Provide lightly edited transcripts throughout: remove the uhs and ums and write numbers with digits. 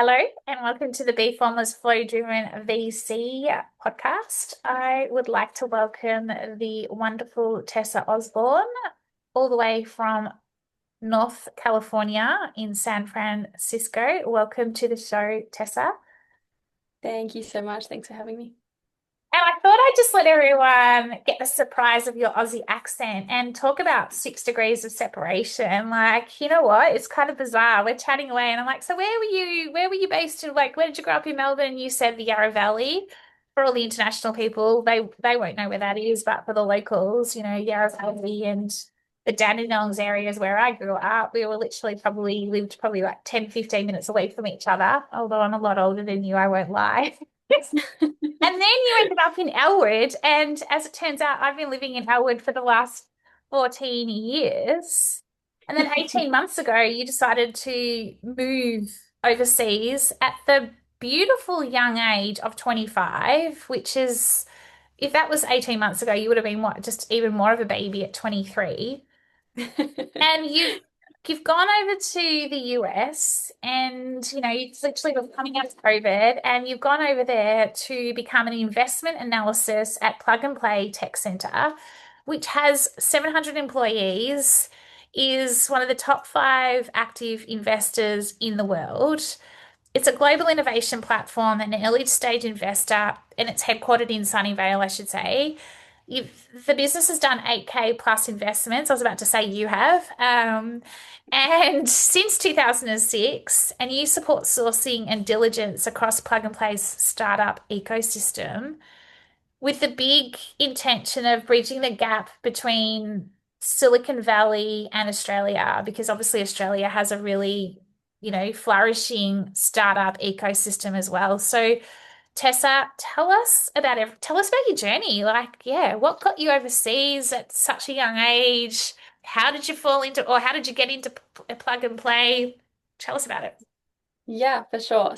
Hello and welcome to the Bee Formless Flow Driven VC podcast. I would like to welcome the wonderful Tessa Osborne, all the way from North California in San Francisco. Welcome to the show, Tessa. Thank you so much. Thanks for having me. And I thought I'd just let everyone get the surprise of your Aussie accent and talk about 6 degrees of separation. Like, you know what? It's kind of bizarre. We're chatting away and I'm like, so where were you? Where were you based in? Like, where did you grow up in Melbourne? You said the Yarra Valley. For all the international people, they won't know where that is, but for the locals, Yarra Valley and the Dandenongs areas where I grew up, we were literally probably lived probably like 10, 15 minutes away from each other. Although I'm a lot older than you, I won't lie. And then you ended up in Elwood. And as it turns out, I've been living in Elwood for the last 14 years. And then 18 months ago, you decided to move overseas at the beautiful young age of 25, which is, if that was 18 months ago, you would have been what, just even more of a baby at 23. And you've gone over to the US and you've literally been coming out of COVID and you've gone over there to become an investment analysis at Plug and Play Tech Center, which has 700 employees, is one of the top five active investors in the world. It's a global innovation platform and an early stage investor, and it's headquartered in Sunnyvale, I should say. The business has done 8K plus investments. I was about to say you have. And since 2006, and you support sourcing and diligence across Plug and Play's startup ecosystem with the big intention of bridging the gap between Silicon Valley and Australia, because obviously Australia has a really, flourishing startup ecosystem as well. So, Tessa, tell us about your journey. Like, yeah, what got you overseas at such a young age? How did you fall into, or how did you get into Plug and Play? Tell us about it. Yeah, for sure.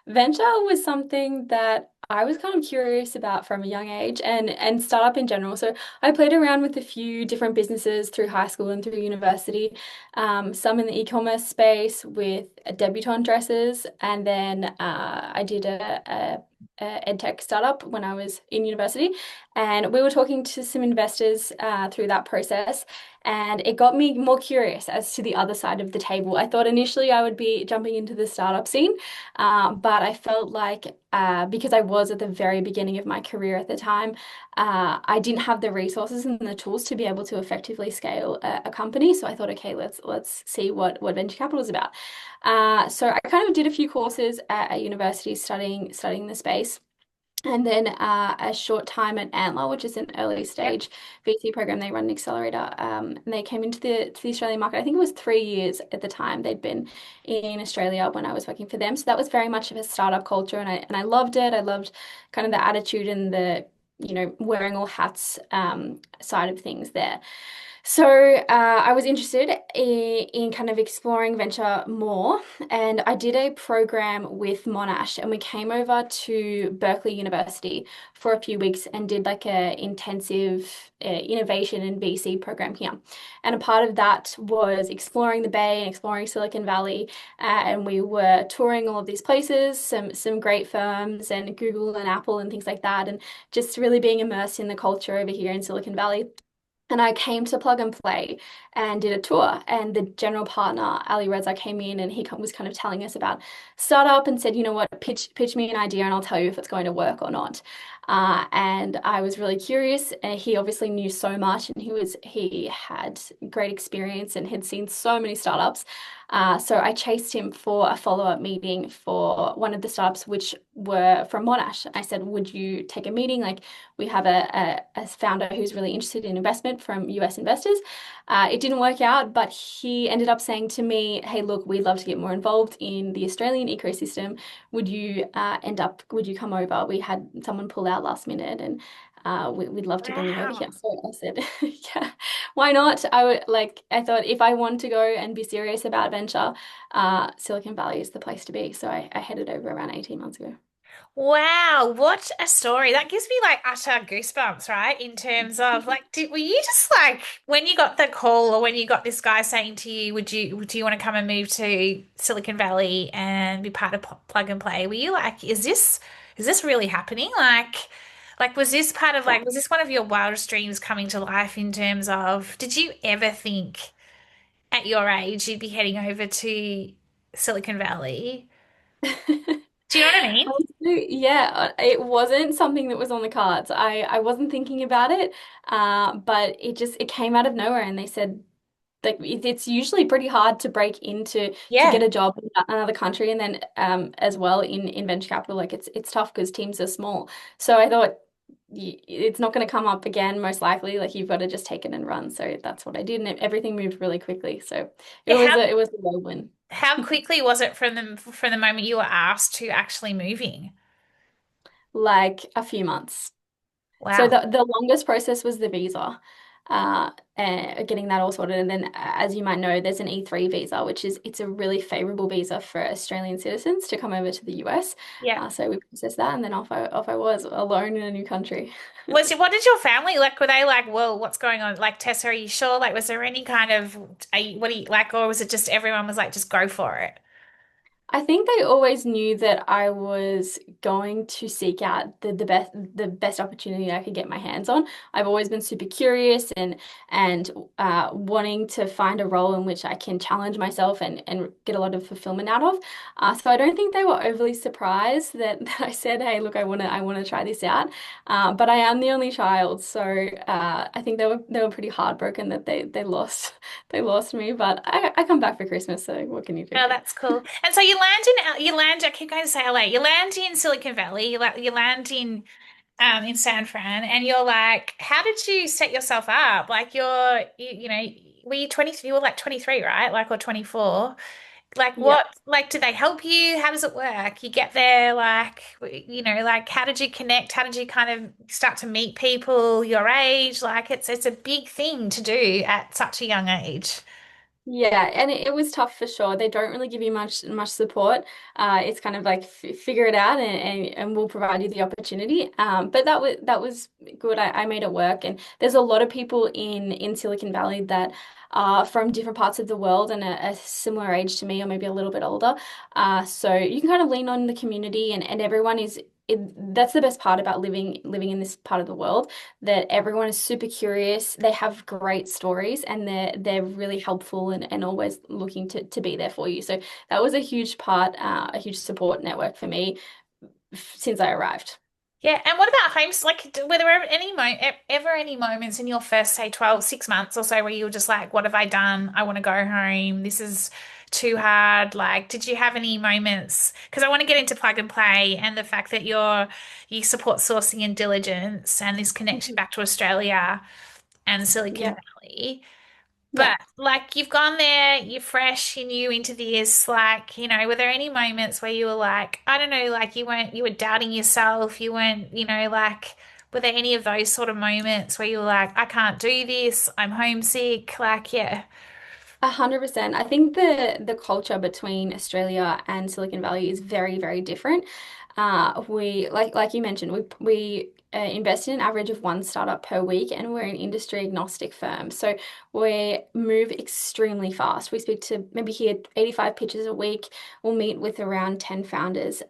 Venture was something that I was kind of curious about from a young age and startup in general. So, I played around with a few different businesses through high school and through university. Some in the e-commerce space with debutante dresses, and then I did a ed tech startup when I was in university, and we were talking to some investors through that process. And it got me more curious as to the other side of the table. I thought initially I would be jumping into the startup scene, but I felt like because I was at the very beginning of my career at the time, I didn't have the resources and the tools to be able to effectively scale a company. So I thought, okay, let's see what venture capital is about. So I kind of did a few courses at university studying the space. And then a short time at Antler, which is an early Yep. stage VC program. They run an accelerator, and they came into the Australian market. I think it was 3 years at the time they'd been in Australia when I was working for them. So that was very much of a startup culture, and I loved it. I loved kind of the attitude and the wearing all hats side of things there. So I was interested in kind of exploring venture more, and I did a program with Monash, and we came over to Berkeley University for a few weeks and did like a intensive innovation and VC program here. And a part of that was exploring the Bay and exploring Silicon Valley, and we were touring all of these places, some great firms and Google and Apple and things like that, and just really being immersed in the culture over here in Silicon Valley. And I came to Plug and Play and did a tour. And the general partner, Ali Reza, came in and he was kind of telling us about startup and said, you know what, pitch me an idea and I'll tell you if it's going to work or not. And I was really curious. He obviously knew so much and he had great experience and had seen so many startups. So I chased him for a follow-up meeting for one of the startups, which were from Monash. I said, would you take a meeting? Like, we have a founder who's really interested in investment from US investors. It didn't work out, but he ended up saying to me, hey, look, we'd love to get more involved in the Australian ecosystem. Would you come over? We had someone pull out last minute and we'd love to bring you over here. Wow. So I said, yeah, why not? I thought if I want to go and be serious about venture, Silicon Valley is the place to be. So I headed over around 18 months ago. Wow, what a story. That gives me like utter goosebumps, right? In terms of like, were you just like when you got the call or when you got this guy saying to you, do you want to come and move to Silicon Valley and be part of Plug and Play? Were you like, is this really happening? Like was this part of Yeah. like was this one of your wildest dreams coming to life in terms of did you ever think at your age you'd be heading over to Silicon Valley? Do you know what I mean? Yeah, it wasn't something that was on the cards. I wasn't thinking about it, but it came out of nowhere, and they said like it's usually pretty hard to break into to Yeah. get a job in another country, and then as well in venture capital, like it's tough because teams are small. So I thought it's not going to come up again, most likely. Like you've got to just take it and run. So that's what I did, and everything moved really quickly. So Yeah, it was a whirlwind. how quickly was it from the moment you were asked to actually moving? Like a few months. So Wow. the longest process was the visa, and getting that all sorted. And then, as you might know, there's an E3 visa, which is it's a really favorable visa for Australian citizens to come over to the US. Yeah. So we processed that, and then off I was alone in a new country. What did your family like? Were they like, whoa, what's going on? Like, Tessa, are you sure? Like, was there any kind of, what do you like, or was it just everyone was like, just go for it? I think they always knew that I was going to seek out the best opportunity I could get my hands on. I've always been super curious and wanting to find a role in which I can challenge myself and get a lot of fulfillment out of. So I don't think they were overly surprised that I said, "Hey, look, I want to try this out." But I am the only child, so I think they were pretty heartbroken that they lost they lost me. But I come back for Christmas, so what can you do? Oh, that's cool. And so you land, I keep going to say LA, you land in Silicon Valley, you land in San Fran, and you're like, how did you set yourself up? Like you know, were you 20, you were like 23, right? Like, or 24. Like Yeah. like, do they help you? How does it work? You get there, like, like, how did you connect? How did you kind of start to meet people your age? Like, it's a big thing to do at such a young age. Yeah, and it was tough for sure. They don't really give you much support. It's kind of like f figure it out and we'll provide you the opportunity. But that was good. I made it work. And there's a lot of people in Silicon Valley that are from different parts of the world and a similar age to me, or maybe a little bit older. So you can kind of lean on the community, and everyone is. That's the best part about living in this part of the world, that everyone is super curious. They have great stories, and they're really helpful and always looking to be there for you. So that was a huge part, a huge support network for me since I arrived. Yeah, and what about homes? Like, were there ever any moments in your first, say, 6 months or so where you were just like, what have I done? I want to go home. This is too hard. Like, did you have any moments? Because I want to get into plug and play and the fact that you support sourcing and diligence and this connection Mhm. back to Australia and Silicon Yeah, Valley. yeah. But like you've gone there, you're fresh, you're new into this. Like, were there any moments where you were like, I don't know, like you were doubting yourself, you weren't, like, were there any of those sort of moments where you were like, I can't do this, I'm homesick? Like, yeah. 100%. I think the culture between Australia and Silicon Valley is very different. We like you mentioned, we invest in an average of one startup per week, and we're an industry agnostic firm. So we move extremely fast. We speak to maybe hear 85 pitches a week. We'll meet with around 10 founders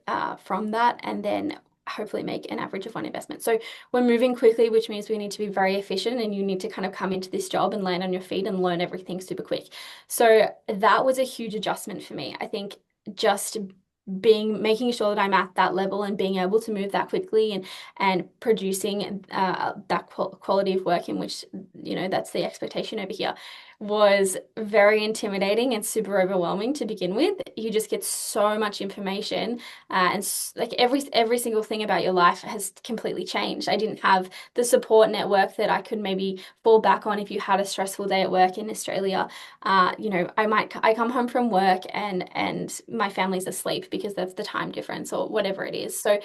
from that, and then hopefully make an average of one investment. So we're moving quickly, which means we need to be very efficient, and you need to kind of come into this job and land on your feet and learn everything super quick. So that was a huge adjustment for me. I think just making sure that I'm at that level and being able to move that quickly and producing that quality of work in which that's the expectation over here was very intimidating and super overwhelming to begin with. You just get so much information, like every single thing about your life has completely changed. I didn't have the support network that I could maybe fall back on if you had a stressful day at work in Australia. I come home from work and my family's asleep because that's the time difference or whatever it is. So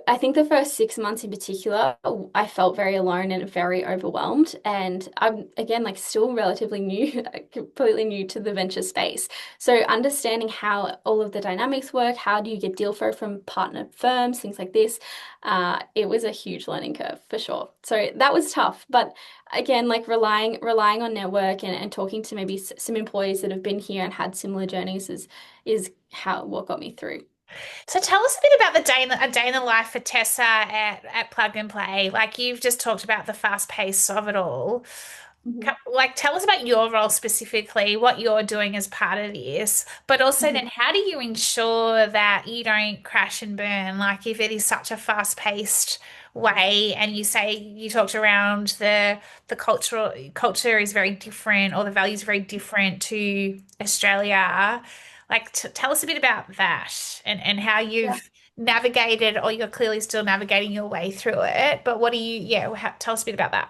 I think the first 6 months in particular, I felt very alone and very overwhelmed. And I'm, again, like still relatively new, completely new to the venture space. So understanding how all of the dynamics work, how do you get deal flow from partner firms, things like this, it was a huge learning curve for sure. So that was tough. But again, like relying on network and talking to maybe some employees that have been here and had similar journeys is how what got me through. So tell us a bit about a day in the life for Tessa at Plug and Play. Like you've just talked about the fast pace of it all. Like tell us about your role specifically, what you're doing as part of this, but also then Mhm. how do you ensure that you don't crash and burn? Like if it is such a fast paced way and you say you talked around the culture is very different or the values are very different to Australia. Like t tell us a bit about that and how Yeah. you've navigated or you're clearly still navigating your way through it. But what do you, yeah, tell us a bit about that.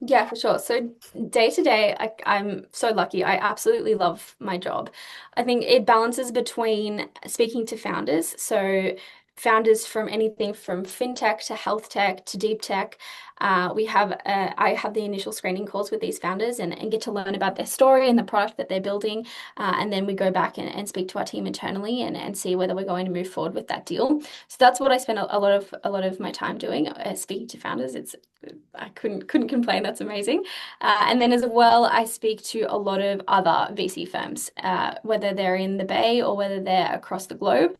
Yeah, for sure. So day to day, I'm so lucky. I absolutely love my job. I think it balances between speaking to founders. So founders from anything from fintech to health tech to deep tech. I have the initial screening calls with these founders and get to learn about their story and the product that they're building. And then we go back and speak to our team internally and see whether we're going to move forward with that deal. So that's what I spend a lot of my time doing, speaking to founders. I couldn't complain. That's amazing. And then as well, I speak to a lot of other VC firms, whether they're in the Bay or whether they're across the globe.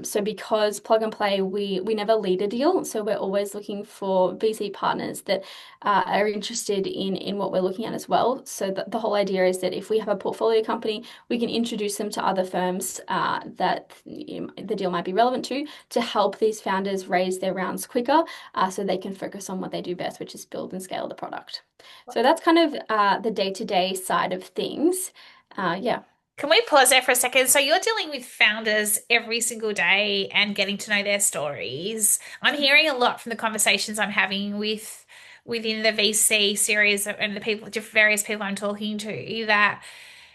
So because Plug and Play, we never lead a deal, so we're always looking for VC partners that are interested in what we're looking at as well. So the whole idea is that if we have a portfolio company, we can introduce them to other firms that the deal might be relevant to help these founders raise their rounds quicker so they can focus on what they do best, which is build and scale the product. So that's kind of the day-to-day side of things. Yeah. Can we pause there for a second? So you're dealing with founders every single day and getting to know their stories. I'm hearing a lot from the conversations I'm having within the VC series and the people, just various people I'm talking to, that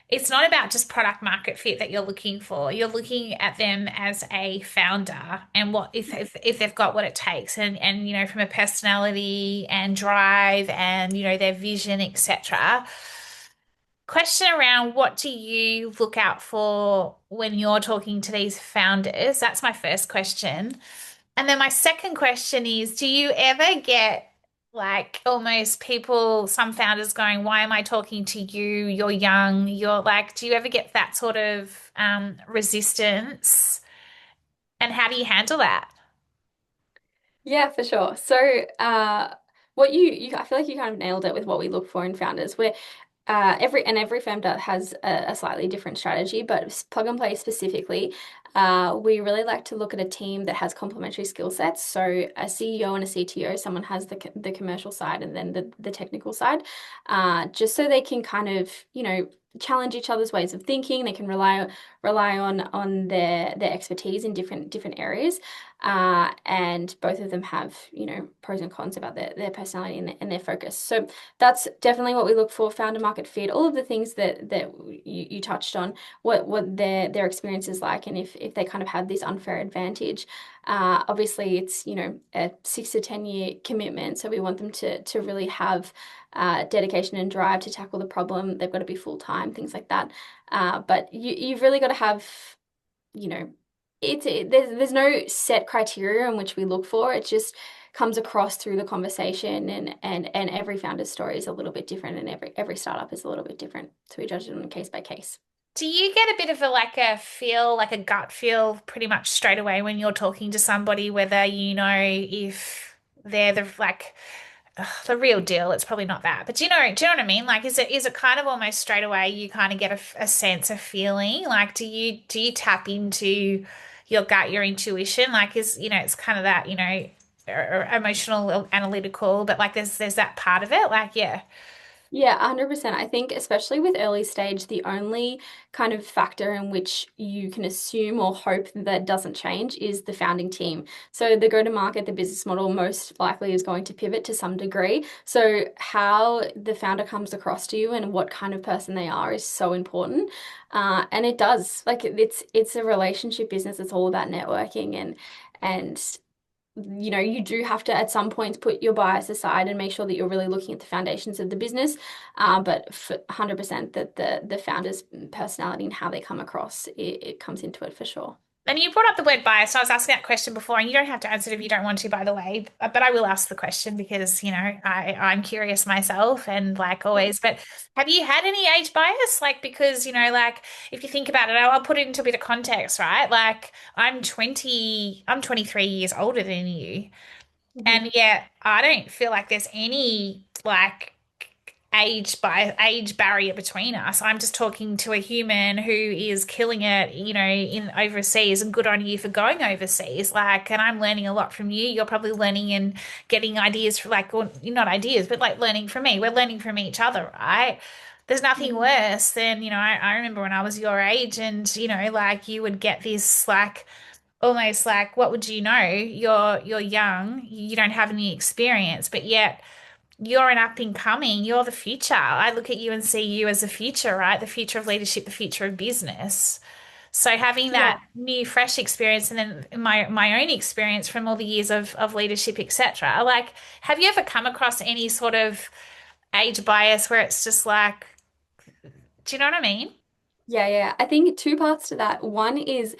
it's not about just product market fit that you're looking for. You're looking at them as a founder and what if they've got what it takes and from a personality and drive and their vision, etc. Question around what do you look out for when you're talking to these founders? That's my first question. And then my second question is, do you ever get like almost people, some founders going, why am I talking to you? You're young. You're like, do you ever get that sort of resistance? And how do you handle that? Yeah, for sure. So, what I feel like you kind of nailed it with what we look for in founders. Every firm has a slightly different strategy, but Plug and Play specifically, we really like to look at a team that has complementary skill sets. So a CEO and a CTO, someone has the commercial side and then the technical side, just so they can kind of, challenge each other's ways of thinking. They can rely on their expertise in different areas. And both of them have, pros and cons about their personality and their focus. So that's definitely what we look for, founder market fit, all of the things that you touched on, what their experience is like, and if they kind of have this unfair advantage. Obviously, it's, a 6 to 10 year commitment, so we want them to really have dedication and drive to tackle the problem. They've got to be full time, things like that. But you've really got to have, you know, there's no set criteria in which we look for. It just comes across through the conversation, and every founder's story is a little bit different, and every startup is a little bit different. So we judge it on a case by case. Do you get a bit of a like a feel, like a gut feel pretty much straight away when you're talking to somebody, whether you know if they're the like the real deal? It's probably not that, but do you know what I mean? Like, is it kind of almost straight away you kind of get a sense of feeling? Like, do you tap into your gut, your intuition? Like, it's kind of that emotional, analytical, but like there's that part of it. Like, yeah. Yeah, 100%. I think especially with early stage, the only kind of factor in which you can assume or hope that doesn't change is the founding team. So the go-to-market, the business model most likely is going to pivot to some degree. So how the founder comes across to you and what kind of person they are is so important. And it does, like it's a relationship business. It's all about networking And you do have to at some points put your bias aside and make sure that you're really looking at the foundations of the business. But for 100% that the founder's personality and how they come across, it comes into it for sure. And you brought up the word bias. I was asking that question before, and you don't have to answer it if you don't want to, by the way. But I will ask the question because, I'm curious myself and like always. But have you had any age bias? Like, because, like if you think about it, I'll put it into a bit of context, right? Like I'm 23 years older than you. Mhm. And yet I don't feel like there's any like age barrier between us. I'm just talking to a human who is killing it, in overseas, and good on you for going overseas. Like, and I'm learning a lot from you. You're probably learning and getting ideas for like, or not ideas, but like learning from me. We're learning from each other, right? There's nothing Mhm. worse than, I remember when I was your age and, like you would get this like almost like, what would you know? You're young, you don't have any experience, but yet you're an up and coming, you're the future. I look at you and see you as the future, right? The future of leadership, the future of business. So having Yeah. that new fresh experience and then my own experience from all the years of leadership, etc. Like, have you ever come across any sort of age bias where it's just like, do you know what I mean? Yeah, yeah. I think two parts to that. One is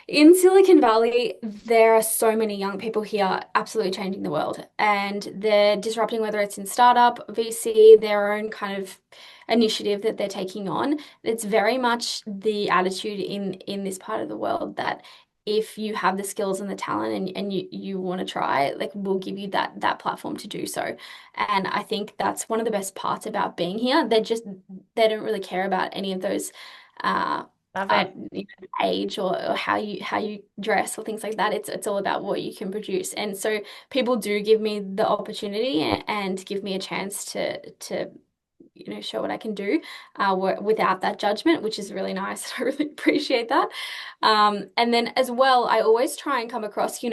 in Silicon Valley, there are so many young people here absolutely changing the world, and they're disrupting, whether it's in startup, VC, their own kind of initiative that they're taking on. It's very much the attitude in this part of the world that if you have the skills and the talent and you want to try, like we'll give you that platform to do so. And I think that's one of the best parts about being here. They don't really care about any of those uh, Love it. age or how you dress or things like that. It's all about what you can produce. And so people do give me the opportunity and give me a chance to show what I can do without that judgment, which is really nice. I really appreciate that. And then as well, I always try and come across,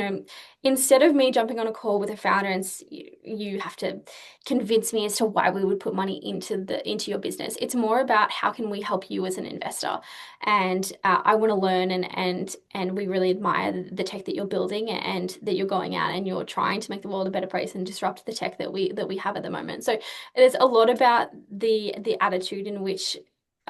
instead of me jumping on a call with a founder and you have to convince me as to why we would put money into your business. It's more about how can we help you as an investor. And I want to learn and we really admire the tech that you're building and that you're going out and you're trying to make the world a better place and disrupt the tech that we have at the moment. So there's a lot about the attitude in which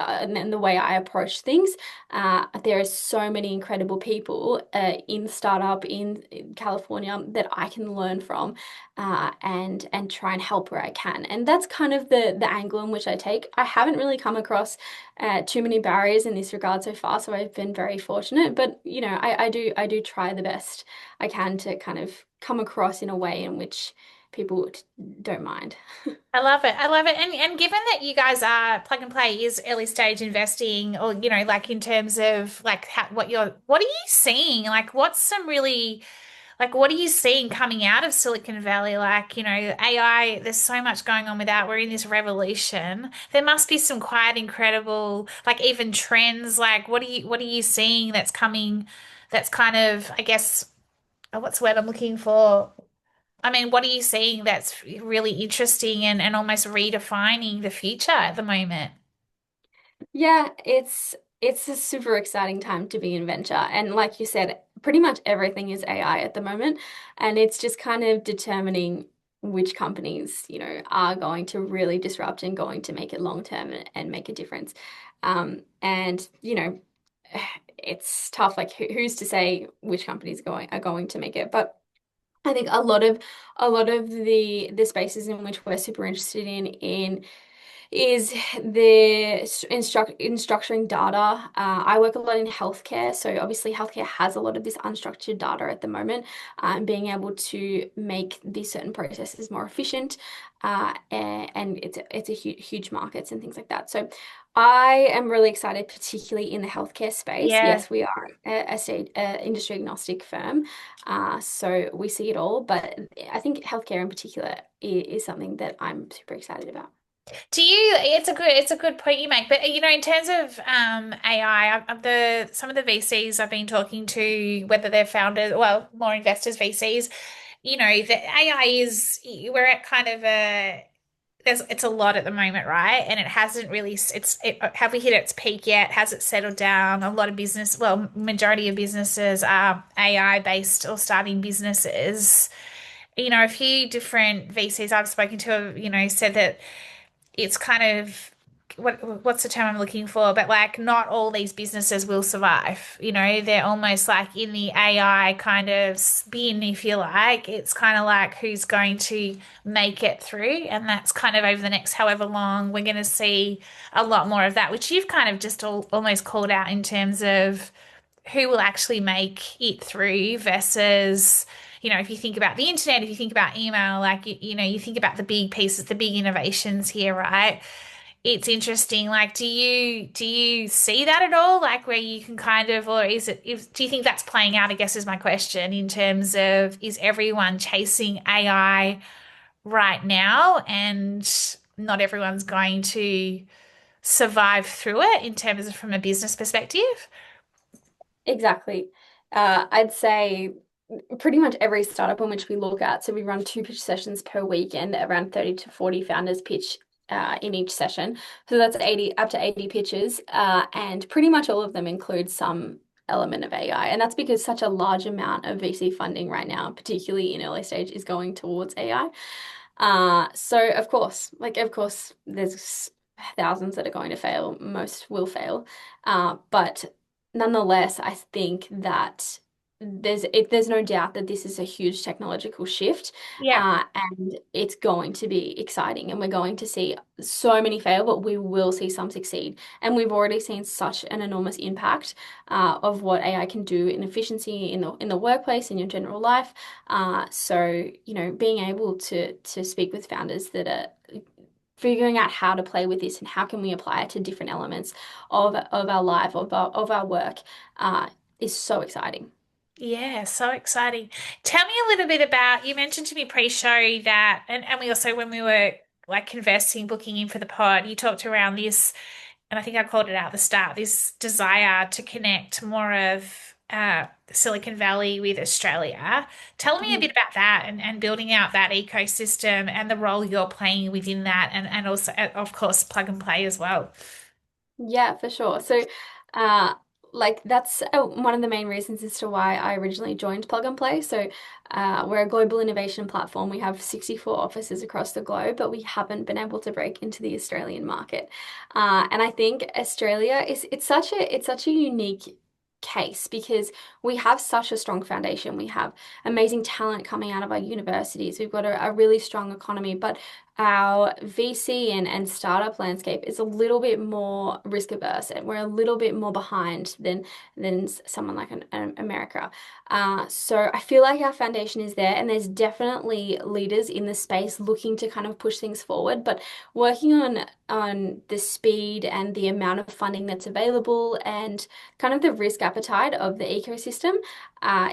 and the way I approach things. There are so many incredible people in startup in California that I can learn from and try and help where I can. And that's kind of the angle in which I take. I haven't really come across too many barriers in this regard so far, so I've been very fortunate. But I do try the best I can to kind of come across in a way in which people don't mind. I love it. I love it. And given that you guys are plug and play is early stage investing, or like in terms of like what are you seeing? Like, what's some really like what are you seeing coming out of Silicon Valley? Like, AI, there's so much going on with that. We're in this revolution. There must be some quite incredible, like even trends. Like, what are you seeing that's coming that's kind of, I guess, what's the word I'm looking for? I mean, what are you seeing that's really interesting and almost redefining the future at the moment? Yeah, it's a super exciting time to be in venture. And like you said, pretty much everything is AI at the moment. And it's just kind of determining which companies, are going to really disrupt and going to make it long term and make a difference. And it's tough. Like who's to say which companies are going to make it? But I think a lot of the spaces in which we're super interested in is in structuring data. I work a lot in healthcare, so obviously healthcare has a lot of this unstructured data at the moment, and being able to make these certain processes more efficient, and it's a huge markets and things like that. So I am really excited, particularly in the healthcare space. Yeah. Yes, we are a industry agnostic firm, so we see it all, but I think healthcare in particular is something that I'm super excited about. Do you, it's a good point you make, but in terms of AI, the some of the VCs I've been talking to, whether they're founders, well, more investors, VCs, the AI is we're at kind of a it's a lot at the moment, right? And it hasn't really have we hit its peak yet? Has it settled down? A lot of business, well, majority of businesses are AI based or starting businesses. A few different VCs I've spoken to have, said that it's kind of what's the term I'm looking for? But like not all these businesses will survive. They're almost like in the AI kind of spin, if you like. It's kind of like who's going to make it through. And that's kind of over the next however long, we're going to see a lot more of that, which you've kind of just almost called out in terms of who will actually make it through versus, if you think about the internet, if you think about email, like, you think about the big pieces, the big innovations here, right? It's interesting. Like, do you see that at all? Like where you can kind of, or do you think that's playing out, I guess is my question, in terms of is everyone chasing AI right now and not everyone's going to survive through it in terms of from a business perspective? Exactly. I'd say pretty much every startup in which we look at, so we run 2 pitch sessions per week and around 30 to 40 founders pitch in each session. So that's 80 up to 80 pitches, and pretty much all of them include some element of AI. And that's because such a large amount of VC funding right now, particularly in early stage, is going towards AI. So of course, there's thousands that are going to fail. Most will fail. But nonetheless, I think that there's no doubt that this is a huge technological shift, Yeah. and it's going to be exciting, and we're going to see so many fail, but we will see some succeed. And we've already seen such an enormous impact of what AI can do in efficiency in the workplace, in your general life. So, being able to speak with founders that are figuring out how to play with this and how can we apply it to different elements of our life, of our work, is so exciting. Yeah, so exciting. Tell me a little bit about, you mentioned to me pre-show that, and we also, when we were like conversing, booking in for the pod, you talked around this, and I think I called it out at the start, this desire to connect more of Silicon Valley with Australia. Tell me a bit about that and building out that ecosystem and the role you're playing within that, and also, of course, plug and play as well. Yeah, for sure. So, uh, that's one of the main reasons as to why I originally joined Plug and Play. So, we're a global innovation platform. We have 64 offices across the globe, but we haven't been able to break into the Australian market. And I think Australia is it's such a unique case because we have such a strong foundation. We have amazing talent coming out of our universities. We've got a really strong economy, but our VC and startup landscape is a little bit more risk averse, and we're a little bit more behind than someone like an America. So I feel like our foundation is there, and there's definitely leaders in the space looking to kind of push things forward, but working on the speed and the amount of funding that's available and kind of the risk appetite of the ecosystem,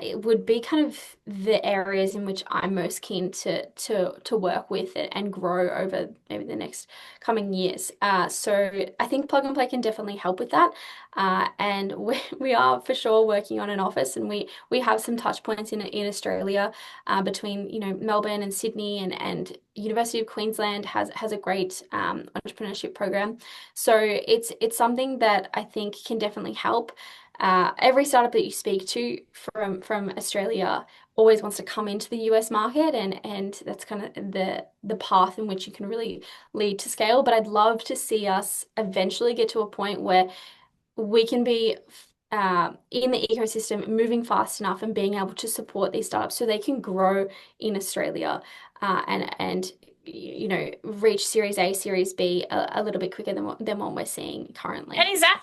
it would be kind of the areas in which I'm most keen to work with it and grow over maybe the next coming years. So I think Plug and Play can definitely help with that. And we are for sure working on an office, and we have some touch points in Australia, between Melbourne and Sydney, and University of Queensland has a great entrepreneurship program. So it's something that I think can definitely help. Every startup that you speak to from Australia always wants to come into the US market, and that's kind of the path in which you can really lead to scale. But I'd love to see us eventually get to a point where we can be in the ecosystem, moving fast enough and being able to support these startups so they can grow in Australia, and reach Series A, Series B a little bit quicker than what we're seeing And currently. is that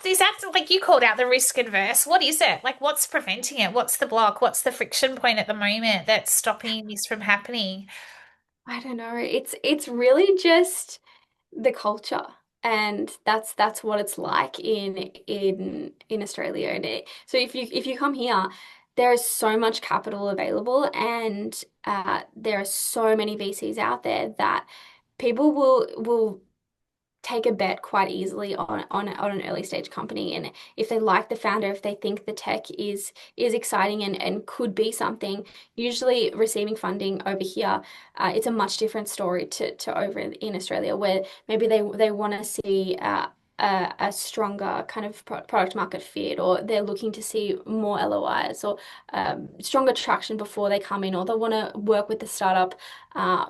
like you called out the risk adverse? What is it? Like what's preventing it? What's the block? What's the friction point at the moment that's stopping this from happening? I don't know. It's really just the culture, and that's what it's like in Australia. And so if you come here, there is so much capital available, and there are so many VCs out there that people will take a bet quite easily on an early stage company. And if they like the founder, if they think the tech is exciting and could be something, usually receiving funding over here, it's a much different story to over in Australia, where maybe they want to see a stronger kind of product market fit, or they're looking to see more LOIs or stronger traction before they come in, or they want to work with the startup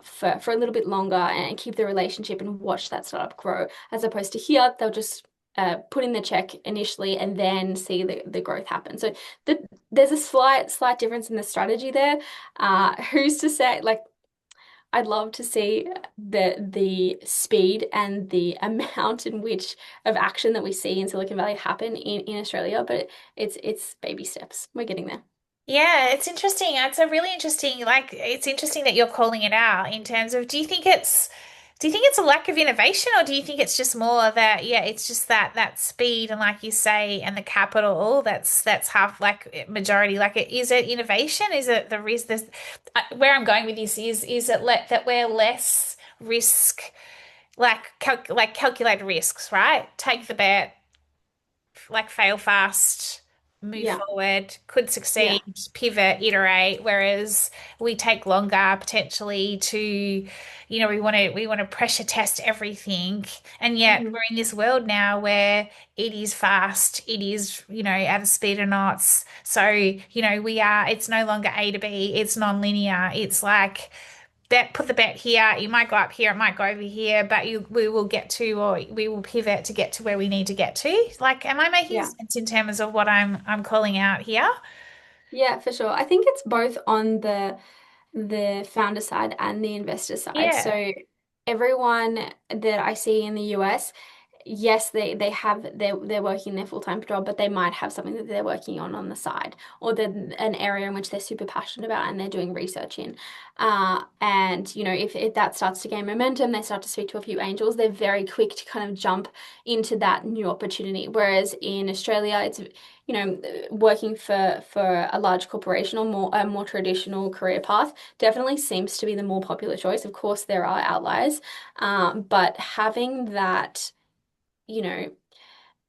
for a little bit longer and keep the relationship and watch that startup grow. As opposed to here, they'll just put in the check initially and then see the growth happen. So there's a slight difference in the strategy there. Who's to say, like, I'd love to see the speed and the amount in which of action that we see in Silicon Valley happen in Australia, but it's baby steps. We're getting there. Yeah, it's interesting. It's a really interesting, like, it's interesting that you're calling it out in terms of, do you think it's a lack of innovation, or do you think it's just more that, yeah, it's just that speed and, like you say, and the capital that's half, like, majority, like, is it innovation? Is it the risk? This where I'm going with this is it that we're less risk, like calculated risks, right? Take the bet, like fail fast, move Yeah, forward, could yeah. succeed, pivot, iterate, whereas we take longer potentially to, we want to pressure test everything. And yet Hmm. we're in this world now where it is fast, it is, at a speed of knots. So, it's no longer A to B, it's non-linear. It's like put the bet here. You might go up here, it might go over here, but we will get to, or we will pivot to get to where we need to get to. Like, am I making Yeah. sense in terms of what I'm calling out here? Yeah, for sure. I think it's both on the founder side and the investor side. Yeah. So everyone that I see in the US, yes, they have they're working their full-time job, but they might have something that they're working on the side, or an area in which they're super passionate about and they're doing research in. And if that starts to gain momentum, they start to speak to a few angels, they're very quick to kind of jump into that new opportunity. Whereas in Australia, it's working for a large corporation or a more traditional career path definitely seems to be the more popular choice. Of course, there are outliers, but having you know,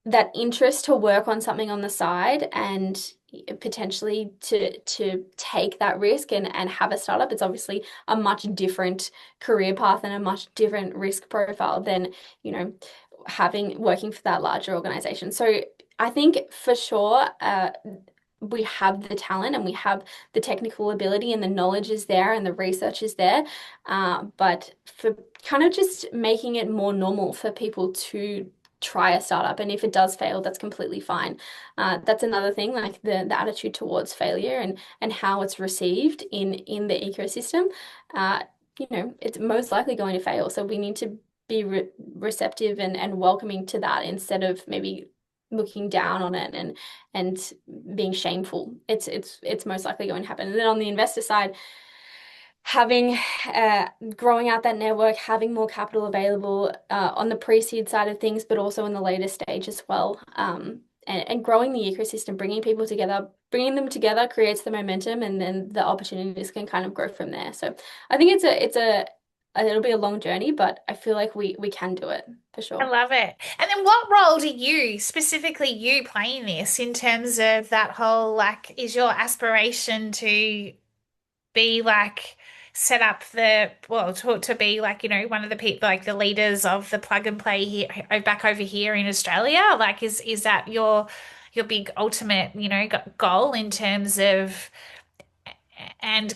that interest to work on something on the side and potentially to take that risk and have a startup, it's obviously a much different career path and a much different risk profile than, you know, having working for that larger organization. So I think for sure, we have the talent and we have the technical ability and the knowledge is there and the research is there. But for kind of just making it more normal for people to try a startup, and if it does fail, that's completely fine. That's another thing, like the attitude towards failure and how it's received in the ecosystem. Uh, it's most likely going to fail, so we need to be receptive and welcoming to that instead of maybe looking down on it and being shameful. It's most likely going to happen. And then on the investor side, having growing out that network, having more capital available on the pre-seed side of things, but also in the later stage as well. And growing the ecosystem, bringing them together creates the momentum, and then the opportunities can kind of grow from there. So I think it'll be a long journey, but I feel like we can do it for I sure. love it. And then what role do you, specifically you, play in this in terms of that whole, like, is your aspiration to be like set up to be like, one of the people, like the leaders of the plug and play here back over here in Australia? Like, is that your big ultimate, goal in terms of and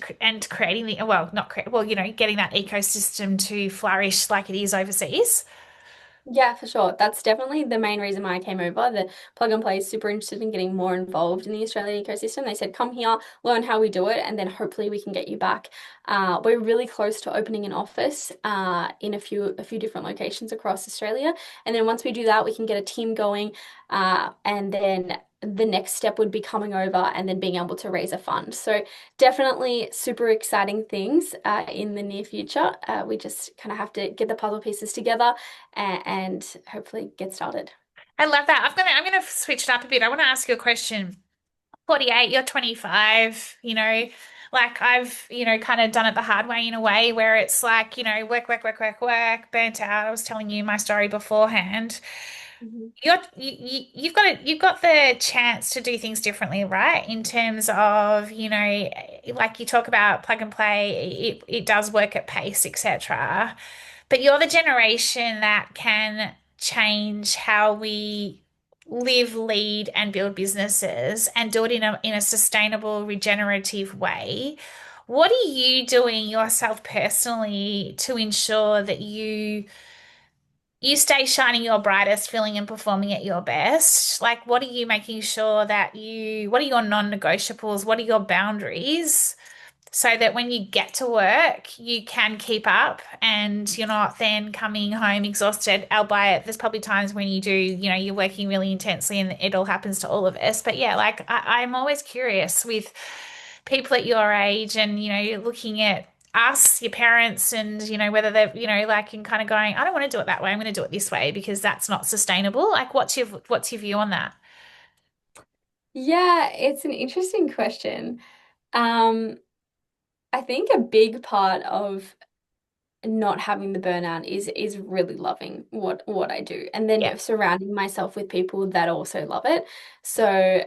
creating the, well, not create, well, getting that ecosystem to flourish like it is overseas? Yeah, for sure. That's definitely the main reason why I came over. The plug and play is super interested in getting more involved in the Australian ecosystem. They said, come here, learn how we do it, and then hopefully we can get you back. We're really close to opening an office in a few different locations across Australia. And then once we do that, we can get a team going. And then the next step would be coming over and then being able to raise a fund. So definitely super exciting things in the near future. We just kind of have to get the puzzle pieces together and hopefully get started. I love that. I'm gonna switch it up a bit. I want to ask you a question. 48, you're 25, Like I've, kind of done it the hard way in a way where it's like, work, work, work, work, work, burnt out. I was telling you my story beforehand. Mhm. You've got the chance to do things differently, right? In terms of, like you talk about plug and play, it does work at pace, etc. But you're the generation that can change how we live, lead, and build businesses and do it in a sustainable, regenerative way. What are you doing yourself personally to ensure that you stay shining your brightest, feeling and performing at your best? Like, what are you making sure what are your non-negotiables? What are your boundaries? So that when you get to work, you can keep up and you're not then coming home exhausted. Albeit, there's probably times when you do, you're working really intensely and it all happens to all of us. But yeah, like I'm always curious with people at your age and, looking at us, your parents, and, whether they're, like and kind of going, I don't want to do it that way. I'm going to do it this way because that's not sustainable. Like, what's your view on that? Yeah, it's an interesting question. Um, I think a big part of not having the burnout is really loving what I do, and Yeah. then surrounding myself with people that also love it. So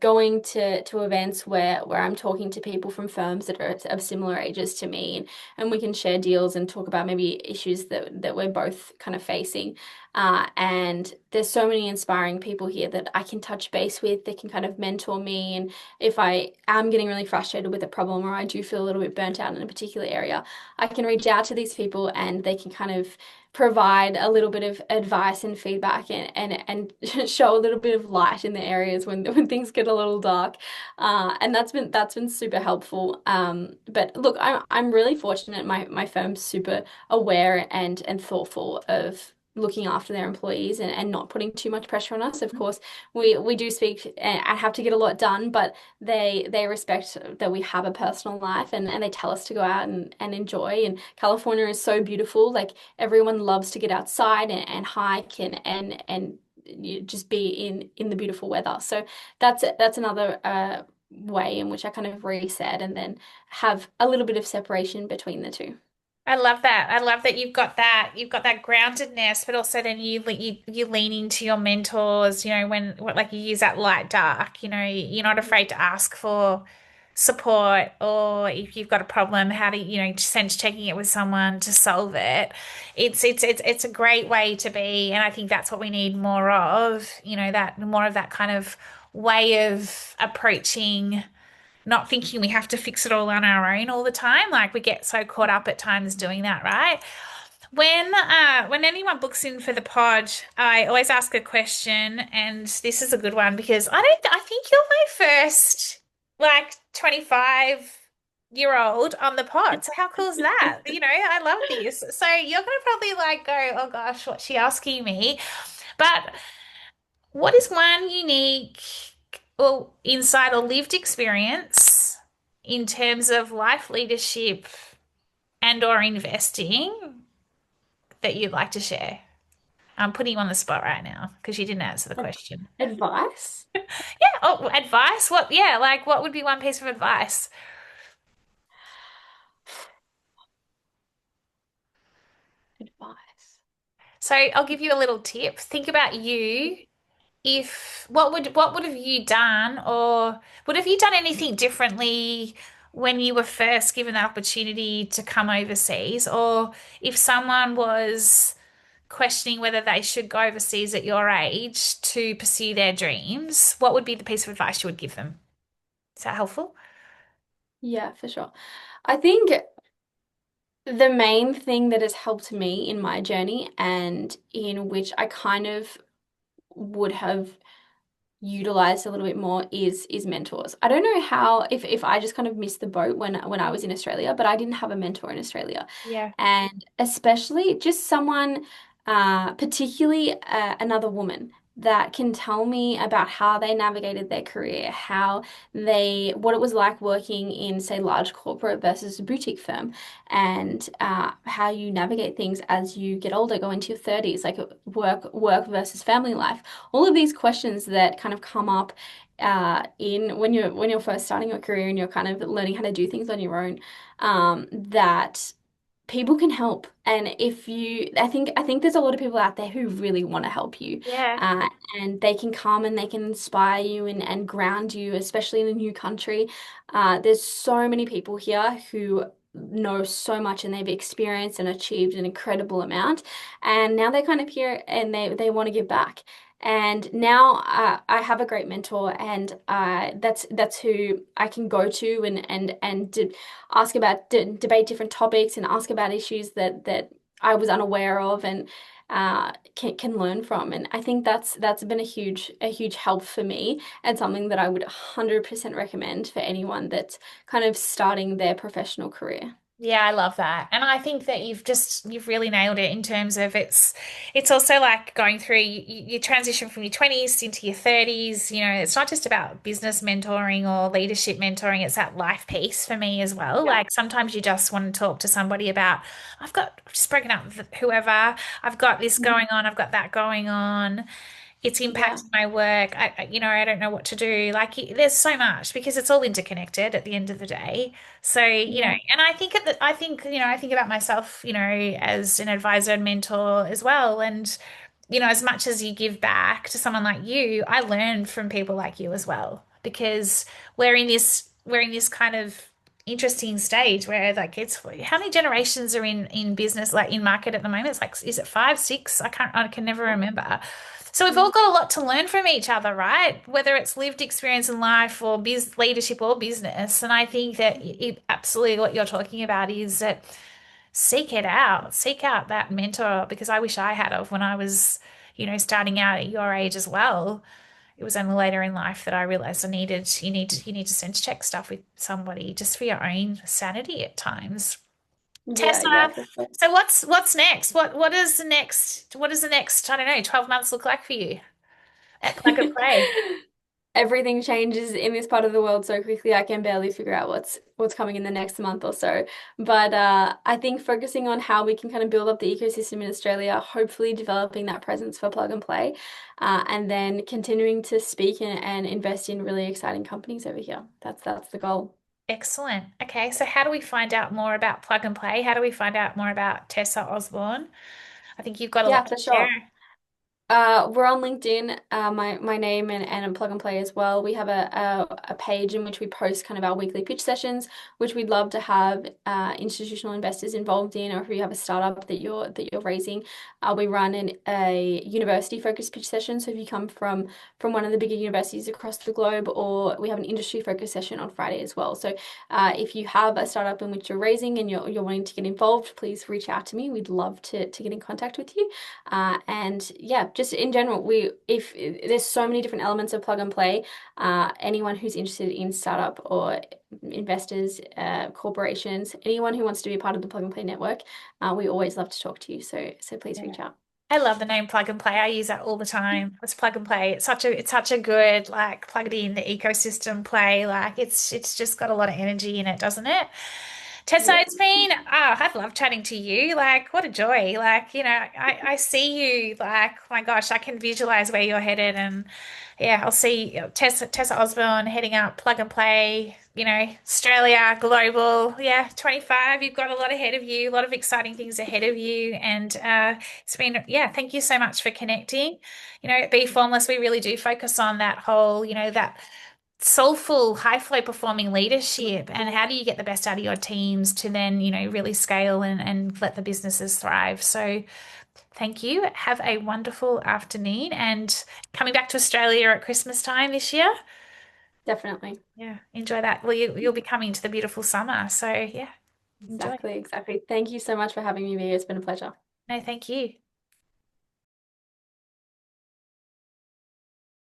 going to events where I'm talking to people from firms that are of similar ages to me, and we can share deals and talk about maybe issues that we're both kind of facing. And there's so many inspiring people here that I can touch base with, that can kind of mentor me. And if I am getting really frustrated with a problem, or I do feel a little bit burnt out in a particular area, I can reach out to these people and they can kind of provide a little bit of advice and feedback, and show a little bit of light in the areas when things get a little dark. And that's been super helpful. But look, I'm really fortunate. My firm's super aware and thoughtful of looking after their employees, and not putting too much pressure on us. Of course, we do speak and have to get a lot done, but they respect that we have a personal life, and they tell us to go out and enjoy. And California is so beautiful. Like, everyone loves to get outside and hike and you just be in the beautiful weather. So that's another way in which I kind of reset and then have a little bit of separation between the two. I love that. I love that you've got that groundedness, but also then you lean into your mentors, when like you use that light dark, you're not afraid to ask for support, or if you've got a problem, how to, sense checking it with someone to solve it. It's a great way to be, and I think that's what we need more of, that more of that kind of way of approaching, not thinking we have to fix it all on our own all the time. Like we get so caught up at times doing that, right? When anyone books in for the pod, I always ask a question, and this is a good one because I think you're my first like 25-year-old on the pod. So how cool is that? I love this. So you're gonna probably like go, oh gosh, what's she asking me? But what is one unique or insight or lived experience in terms of life leadership and or investing that you'd like to share? I'm putting you on the spot right now because you didn't answer the question. Advice? Yeah. Oh, advice? What? Yeah. Like, what would be one piece of advice? Advice. So I'll give you a little tip. Think about you. If what would have you done, or would have you done anything differently when you were first given the opportunity to come overseas, or if someone was questioning whether they should go overseas at your age to pursue their dreams, what would be the piece of advice you would give them? Is that helpful? Yeah, for sure. I think the main thing that has helped me in my journey, and in which I kind of would have utilized a little bit more, is mentors. I don't know how, if I just kind of missed the boat when I was in Australia, but I didn't have a mentor in Australia. Yeah. And especially just someone, particularly another woman, that can tell me about how they navigated their career, what it was like working in, say, large corporate versus a boutique firm, and how you navigate things as you get older, go into your 30s, like work versus family life. All of these questions that kind of come up in when you're first starting your career and you're kind of learning how to do things on your own, that people can help. And if you, I think there's a lot of people out there who really want to help you, Yeah. uh, and they can come and they can inspire you and ground you, especially in a new country. There's so many people here who know so much and they've experienced and achieved an incredible amount, and now they're kind of here and they want to give back. And now I have a great mentor, and that's who I can go to and ask about debate different topics and ask about issues that I was unaware of and can learn from. And I think that's been a huge help for me and something that I would 100% recommend for anyone that's kind of starting their professional career. Yeah, I love that. And I think that you've really nailed it in terms of it's also like going through you transition from your 20s into your 30s, it's not just about business mentoring or leadership mentoring, it's that life piece for me as well. Yeah. Like sometimes you just want to talk to somebody about I've just broken up with whoever, I've got this going Mhm. on, I've got that going on. It's Yeah. impacting my work. I don't know what to do. Like, there's so much because it's all interconnected at the end of the day. So, Yeah. and I think about myself, as an advisor and mentor as well. And, as much as you give back to someone like you, I learn from people like you as well because we're in this kind of interesting stage where like it's how many generations are in business like in market at the moment? It's like is it five, six? I can never remember. So we've all Mm. got a lot to learn from each other, right? Whether it's lived experience in life or leadership or business. And I think that absolutely what you're talking about is that seek out that mentor because I wish I had of when I was, starting out at your age as well. It was only later in life that I realized you need to sense check stuff with somebody just for your own sanity at times. Yeah, Tessa, yeah, for sure. so what's next? What does the next, I don't know, 12 months look like for you at Plug and Play? Everything changes in this part of the world so quickly. I can barely figure out what's coming in the next month or so. But I think focusing on how we can kind of build up the ecosystem in Australia, hopefully developing that presence for Plug and Play, and then continuing to speak and invest in really exciting companies over here. That's the goal. Excellent. Okay, so how do we find out more about Plug and Play? How do we find out more about Tessa Osborne? I think you've got a Yeah, lot to for share. sure. We're on LinkedIn, my name and Plug and Play as well. We have a page in which we post kind of our weekly pitch sessions, which we'd love to have institutional investors involved in, or if you have a startup that you're raising. We run a university focused pitch session. So if you come from one of the bigger universities across the globe, or we have an industry focused session on Friday as well. So if you have a startup in which you're raising and you're wanting to get involved, please reach out to me. We'd love to get in contact with you. And yeah, just in general, we if there's so many different elements of plug and play. Anyone who's interested in startup or investors, corporations, anyone who wants to be part of the plug and play network, we always love to talk to you. So please Yeah. reach out. I love the name Plug and Play. I use that all the time. It's Plug and Play. It's such a good like plugged in the ecosystem play. Like it's just got a lot of energy in it, doesn't it? Tessa, Yeah. I've loved chatting to you. Like, what a joy. Like, I see you, like, my gosh, I can visualize where you're headed. And yeah, I'll see Tessa Osborne heading up Plug and Play, Australia, global. Yeah, 25. You've got a lot ahead of you, a lot of exciting things ahead of you. And yeah, thank you so much for connecting. At Bee Formless, we really do focus on that whole, that soulful, high flow performing leadership and how do you get the best out of your teams to then, really scale and let the businesses thrive. So thank you. Have a wonderful afternoon and coming back to Australia at Christmas time this year. Definitely. Yeah, enjoy that. Well, you'll be coming to the beautiful summer. So yeah, enjoy. Exactly. Exactly. Thank you so much for having me, Via. It's been a pleasure. No, thank you.